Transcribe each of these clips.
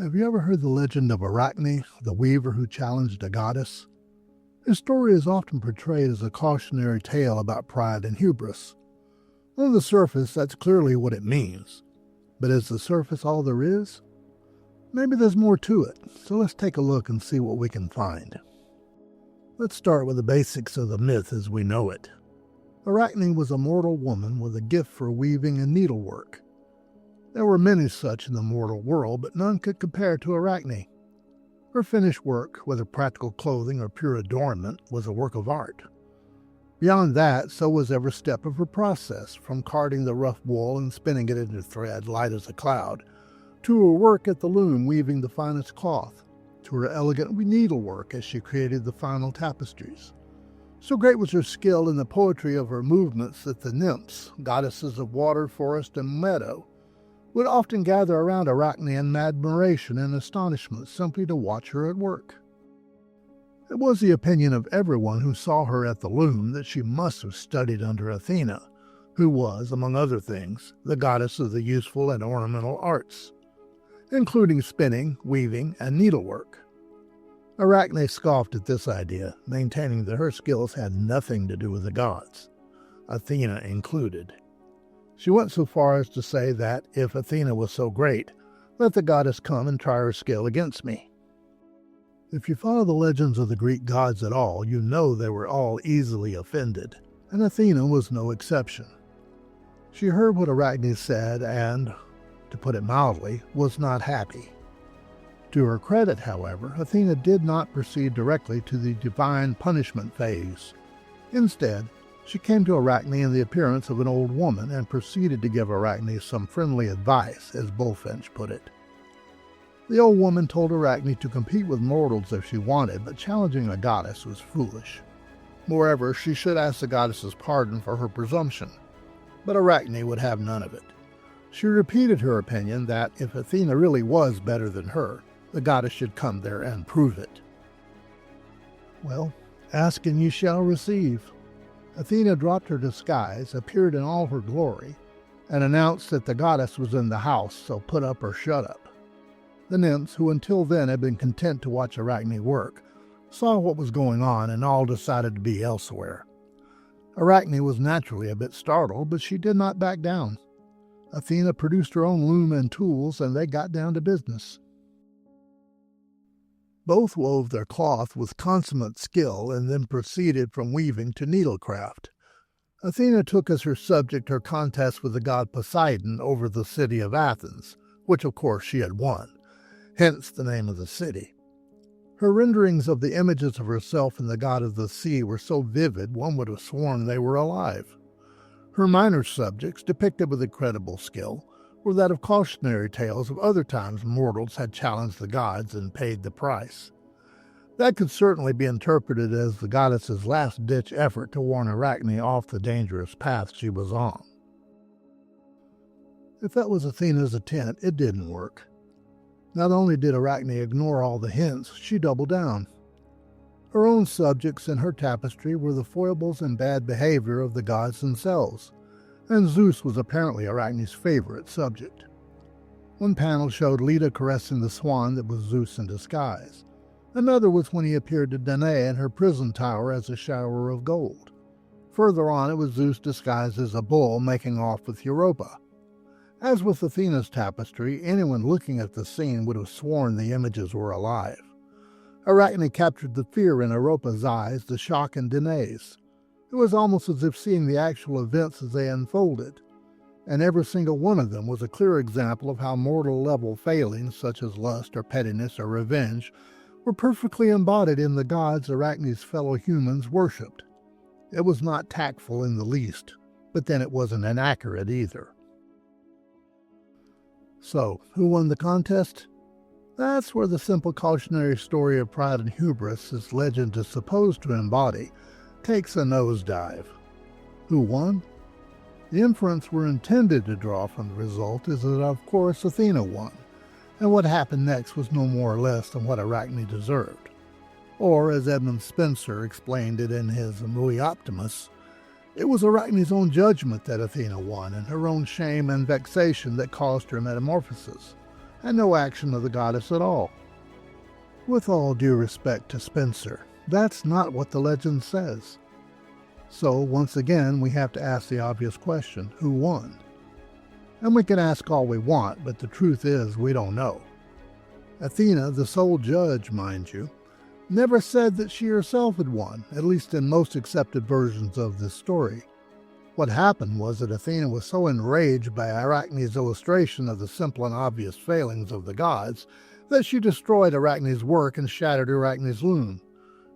Have you ever heard the legend of Arachne, the weaver who challenged a goddess? His story is often portrayed as a cautionary tale about pride and hubris. On the surface, that's clearly what it means. But is the surface all there is? Maybe there's more to it, so let's take a look and see what we can find. Let's start with the basics of the myth as we know it. Arachne was a mortal woman with a gift for weaving and needlework. There were many such in the mortal world, but none could compare to Arachne. Her finished work, whether practical clothing or pure adornment, was a work of art. Beyond that, so was every step of her process, from carding the rough wool and spinning it into thread light as a cloud, to her work at the loom weaving the finest cloth, to her elegant needlework as she created the final tapestries. So great was her skill in the poetry of her movements that the Nymphs, goddesses of water, forest, and meadow, would often gather around Arachne in admiration and astonishment simply to watch her at work. It was the opinion of everyone who saw her at the loom that she must have studied under Athena, who was, among other things, the goddess of the useful and ornamental arts, including spinning, weaving, and needlework. Arachne scoffed at this idea, maintaining that her skills had nothing to do with the gods, Athena included. She went so far as to say that, if Athena was so great, let the goddess come and try her skill against me. If you follow the legends of the Greek gods at all, you know they were all easily offended, and Athena was no exception. She heard what Arachne said and, to put it mildly, was not happy. To her credit, however, Athena did not proceed directly to the divine punishment phase. Instead, she came to Arachne in the appearance of an old woman and proceeded to give Arachne some friendly advice, as Bullfinch put it. The old woman told Arachne to compete with mortals if she wanted, but challenging a goddess was foolish. Moreover, she should ask the goddess's pardon for her presumption, but Arachne would have none of it. She repeated her opinion that if Athena really was better than her, the goddess should come there and prove it. Well, ask and you shall receive. Athena dropped her disguise, appeared in all her glory, and announced that the goddess was in the house, so put up or shut up. The nymphs, who until then had been content to watch Arachne work, saw what was going on and all decided to be elsewhere. Arachne was naturally a bit startled, but she did not back down. Athena produced her own loom and tools, and they got down to business. Both wove their cloth with consummate skill and then proceeded from weaving to needlecraft. Athena took as her subject her contest with the god Poseidon over the city of Athens, which of course she had won, hence the name of the city. Her renderings of the images of herself and the god of the sea were so vivid one would have sworn they were alive. Her minor subjects, depicted with incredible skill, were that of cautionary tales of other times mortals had challenged the gods and paid the price. That could certainly be interpreted as the goddess's last-ditch effort to warn Arachne off the dangerous path she was on. If that was Athena's intent, it didn't work. Not only did Arachne ignore all the hints, she doubled down. Her own subjects in her tapestry were the foibles and bad behavior of the gods themselves, and Zeus was apparently Arachne's favorite subject. One panel showed Leda caressing the swan that was Zeus in disguise. Another was when he appeared to Danae in her prison tower as a shower of gold. Further on, it was Zeus disguised as a bull making off with Europa. As with Athena's tapestry, anyone looking at the scene would have sworn the images were alive. Arachne captured the fear in Europa's eyes, the shock in Danae's. It was almost as if seeing the actual events as they unfolded, and every single one of them was a clear example of how mortal-level failings such as lust or pettiness or revenge were perfectly embodied in the gods Arachne's fellow humans worshipped. It was not tactful in the least, but then it wasn't inaccurate either. So, who won the contest? That's where the simple cautionary story of pride and hubris this legend is supposed to embody takes a nosedive. Who won? The inference we're intended to draw from the result is that, of course, Athena won, and what happened next was no more or less than what Arachne deserved. Or, as Edmund Spenser explained it in his Mui Optimus, it was Arachne's own judgment that Athena won, and her own shame and vexation that caused her metamorphosis. and no action of the goddess at all. With all due respect to Spencer, that's not what the legend says. So once again, we have to ask the obvious question, who won? And we can ask all we want, but the truth is we don't know. Athena, the sole judge, mind you, never said that she herself had won, at least in most accepted versions of this story. What happened was that Athena was so enraged by Arachne's illustration of the simple and obvious failings of the gods that she destroyed Arachne's work and shattered Arachne's loom.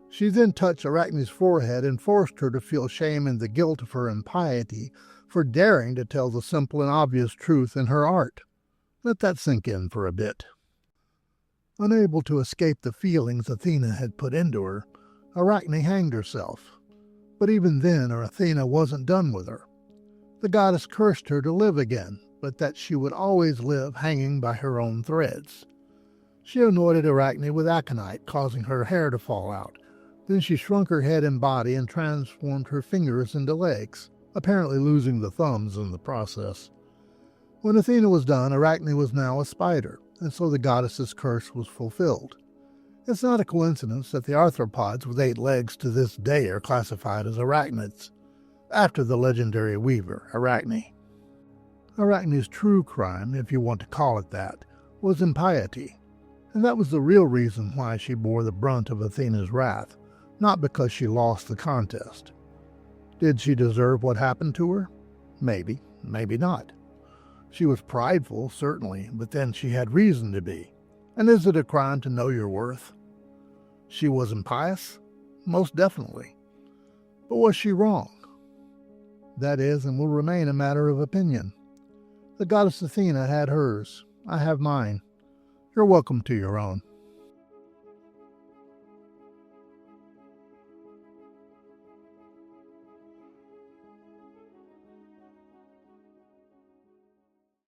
She then touched Arachne's forehead and forced her to feel shame and the guilt of her impiety for daring to tell the simple and obvious truth in her art. Let that sink in for a bit. Unable to escape the feelings Athena had put into her, Arachne hanged herself. But even then, Athena wasn't done with her. The goddess cursed her to live again, but that she would always live hanging by her own threads. She anointed Arachne with aconite, causing her hair to fall out. Then she shrunk her head and body and transformed her fingers into legs, apparently losing the thumbs in the process. When Athena was done, Arachne was now a spider, and so the goddess's curse was fulfilled. It's not a coincidence that the arthropods with 8 legs to this day are classified as arachnids, after the legendary weaver, Arachne. Arachne's true crime, if you want to call it that, was impiety, and that was the real reason why she bore the brunt of Athena's wrath, not because she lost the contest. Did she deserve what happened to her? Maybe, maybe not. She was prideful, certainly, but then she had reason to be. And is it a crime to know your worth? She was impious? Most definitely. But was she wrong? That is and will remain a matter of opinion. The goddess Athena had hers. I have mine. You're welcome to your own.